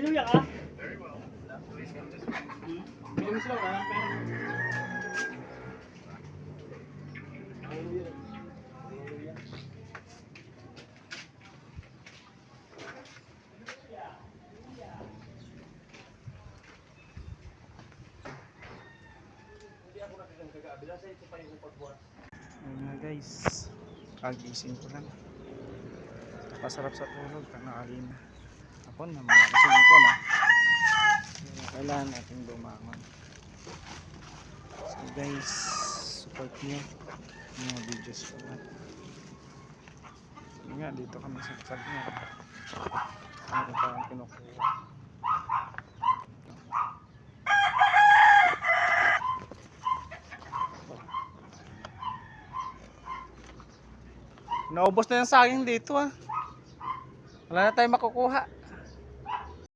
Hallelujah ka? Bigyan mo sila, wala ng pera. Hallelujah. Hallelujah. Hindi ako nakakagabila sa ito pa yung pagbuhat. Ayun na guys, kagising ko lang. Napasarap sa tulog, tanghali na. Ako na, mga kasing ko na. Kailangan natin bumangon. So guys, support nyo yung mga videos ko na. Yun nga, dito kami sa Sagna. Ano pa ang kinukuha. Naubos na yung saging dito ah. Wala na tayong makukuha.